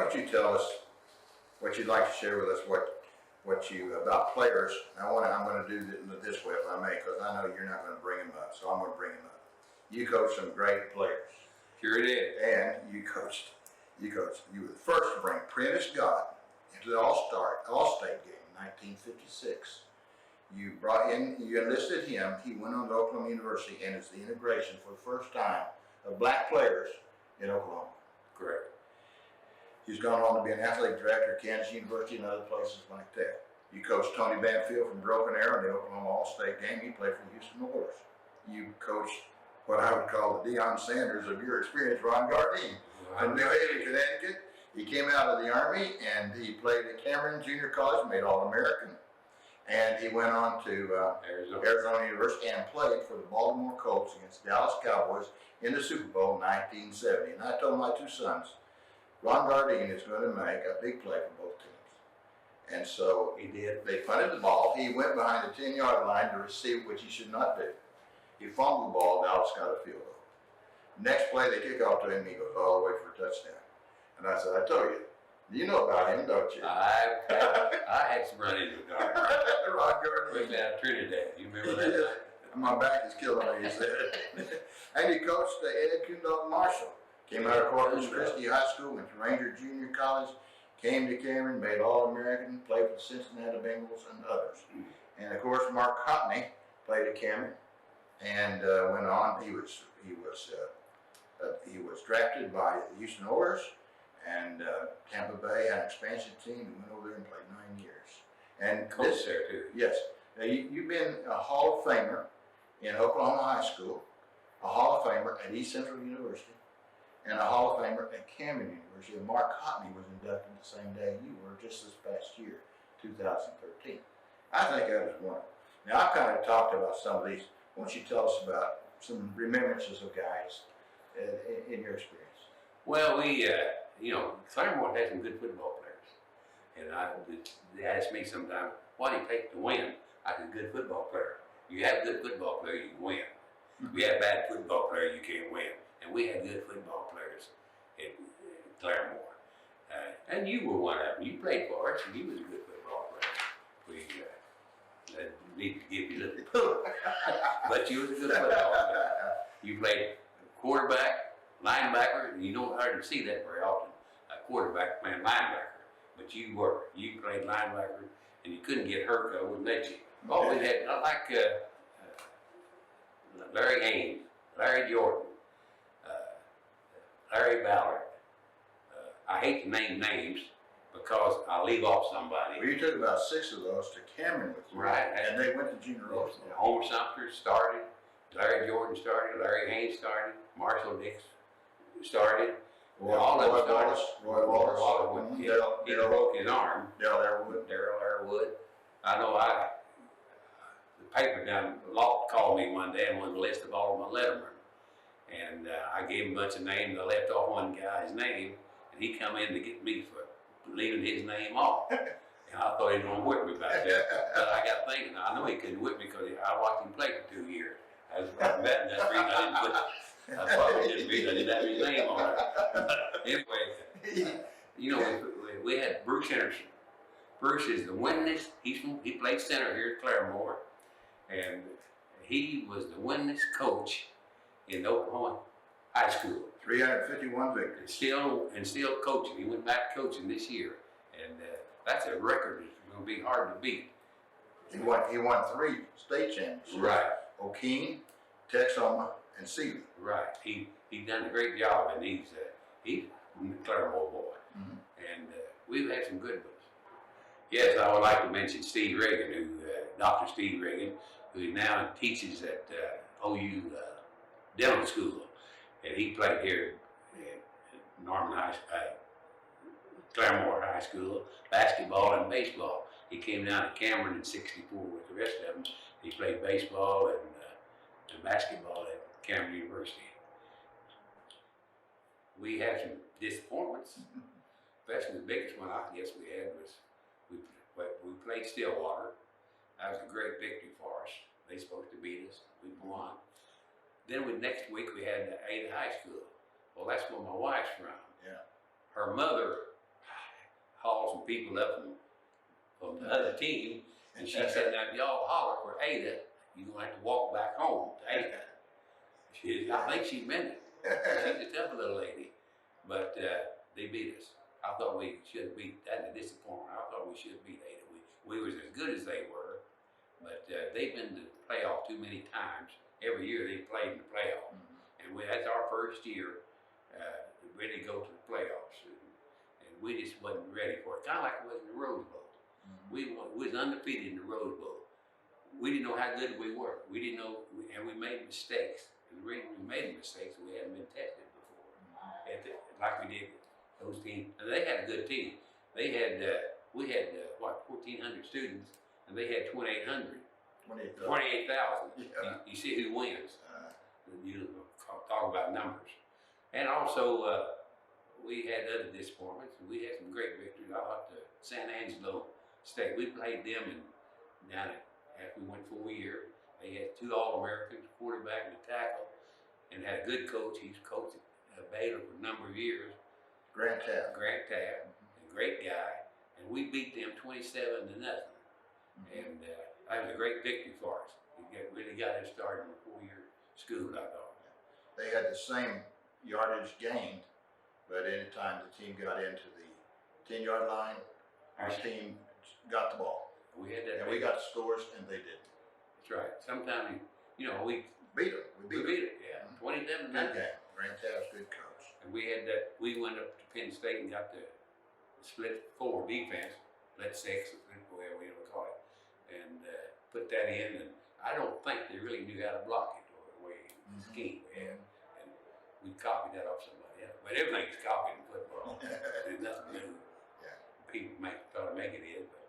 don't you tell us what you'd like to share with us, what you about players. I'm going to do this way, if I may, because I know you're not going to bring them up, so I'm going to bring them up. You coached some great players. Sure did. And you were the first to bring Prentice Scott into the All-State game in 1956. You enlisted him. He went on to Oklahoma University and is the integration for the first time of black players in Oklahoma. Correct. He's gone on to be an athletic director at Kansas University and other places like that. You coached Tony Banfield from Broken Arrow in the Oklahoma All-State game. He played for the Houston Oilers. You coached what I would call the Deion Sanders of your experience, Ron Gardine, from New Haven, Connecticut. He came out of the Army and he played at Cameron Junior College, made All-American. And he went on to Arizona University and played for the Baltimore Colts against Dallas Cowboys in the Super Bowl in 1970. And I told my two sons, Ron Gardine is going to make a big play for both teams. And so he did. They punted the ball. He went behind the 10-yard line to receive, which he should not do. He fumbled the ball. Dallas got a field goal. Next play, they kick off to him. He goes all the way for a touchdown. And I said, I told you. You know about him, don't you? I had some run-ins with Ron Gardine. Right down Trinidad. You remember that night? My back is killing me, he said. And he coached Ed Kundal Marshall. Came out of Corpus Christi High School, went to Ranger Junior College, came to Cameron, made All-American, played for the Cincinnati Bengals and others. And of course, Mark Cotney played at Cameron and went on. He was drafted by the Houston Oilers, and Tampa Bay had an expansion team and went over there and played 9 years. And coached there too. Yes. Now you've been a Hall of Famer in Oklahoma High School, a Hall of Famer at East Central University, and a Hall of Famer at Cameron University. And Mark Cotney was inducted the same day you were, just this past year, 2013. I think that was wonderful. Now, I've kind of talked about some of these. Why don't you tell us about some remembrances of guys in your experience? Well, Claremore had some good football players. And they ask me sometimes, what do you take to win? I said, good football player. You have a good football player, you can win. If you have a bad football player, you can't win. And we had good football players at Claremore. And you were one of them. You played for us, and you was a good football player. We need to give you a little pull. But you was a good football player. You played quarterback, linebacker, and you don't hardly see that very often. A quarterback playing linebacker. But you played linebacker, and you couldn't get hurt, I wouldn't let you. Oh, we had, like Larry Haynes, Larry Jordan, Larry Ballard. I hate to name names because I'll leave off somebody. Well, you took about 6 of those to Cameron with you. Right. And they went to junior high. Homer Sumter started, Larry Jordan started, Larry Haynes started, Marshall Dix started. All of them started. Roy Wallace. He broke his arm. Darrell Arrowwood. I know the paper down the law called me one day and wanted a list of all of my lettermen. And I gave him a bunch of names. I left off one guy's name, and he come in to get me for leaving his name off. And I thought he was going to whip me about that. But I got thinking, I know he couldn't whip me because I watched him play for 2 years. I was betting that's the reason I didn't put I probably didn't have his name on it. But anyway, we had Bruce Henderson. Bruce is the winningest. He played center here at Claremore, and he was the winningest coach in Oklahoma high school. 351 victories. Still coaching. He went back coaching this year, and that's a record that's going to be hard to beat. He won 3 state championships. Right. O'Keene, Texoma, and Sealy. Right. He done a great job, and he's a Claremore boy. Mm-hmm. And we've had some good ones. Yes, I would like to mention Steve Reagan, Dr. Steve Reagan, who now teaches at OU Dental School, and he played here at Claremore High School, basketball and baseball. He came down to Cameron in '64 with the rest of them. He played baseball and basketball at Cameron University. We had some disappointments. Especially the biggest one I guess we had was we played Stillwater. That was a great victory for us. They supposed to beat us. We won. Then next week we had Ada High School. Well, that's where my wife's from. Yeah. Her mother people up from the other team, and she said, "Now, if y'all holler for Ada, you're gonna have to walk back home to Ada." I think she meant it. She's a tough little lady, but they beat us. I thought we should have beat that. A disappointment. I thought we should have beat Ada. We was as good as they were, but they've been to the playoff too many times. Every year they played in the playoff, and that's our first year to really go to the playoffs, and we just wasn't ready for it. Kind of like it was in the Rose Bowl. We was undefeated in the Rose Bowl. We didn't know how good we were. We didn't know, and we made mistakes. And the reason we made mistakes, we hadn't been tested before, like we did with those teams. And they had a good team. They had, we had, 1,400 students, and they had 2,800. 28,000. Yeah. You see who wins. You talk about numbers. And also, we had other disappointments, and we had some great victories. I like the San Angelo State. We played them down after we went 4 years. They had 2 All-Americans, quarterback and a tackle, and had a good coach. He's coached at Baylor for a number of years. Grant Tabb. A great guy. And we beat them 27-0. And that was a great victory for us. We really got us started in a 4-year school, I thought. They had the same yardage gained, but anytime the team got into the 10-yard line, our team got the ball. We had that. And we got the scores, and they didn't. That's right. Sometimes, we beat them. We beat it, yeah. 27-0. Good game. Grant Tabb's good coach. And we had that. We went up to Penn State and got the split 4 defense, split 6, whatever we call it, and put that in. And I don't think they really knew how to block it or the way scheme we had. And we copied that off somebody else. But everything's copied in football. There's nothing new. Yeah. People try to make it in, but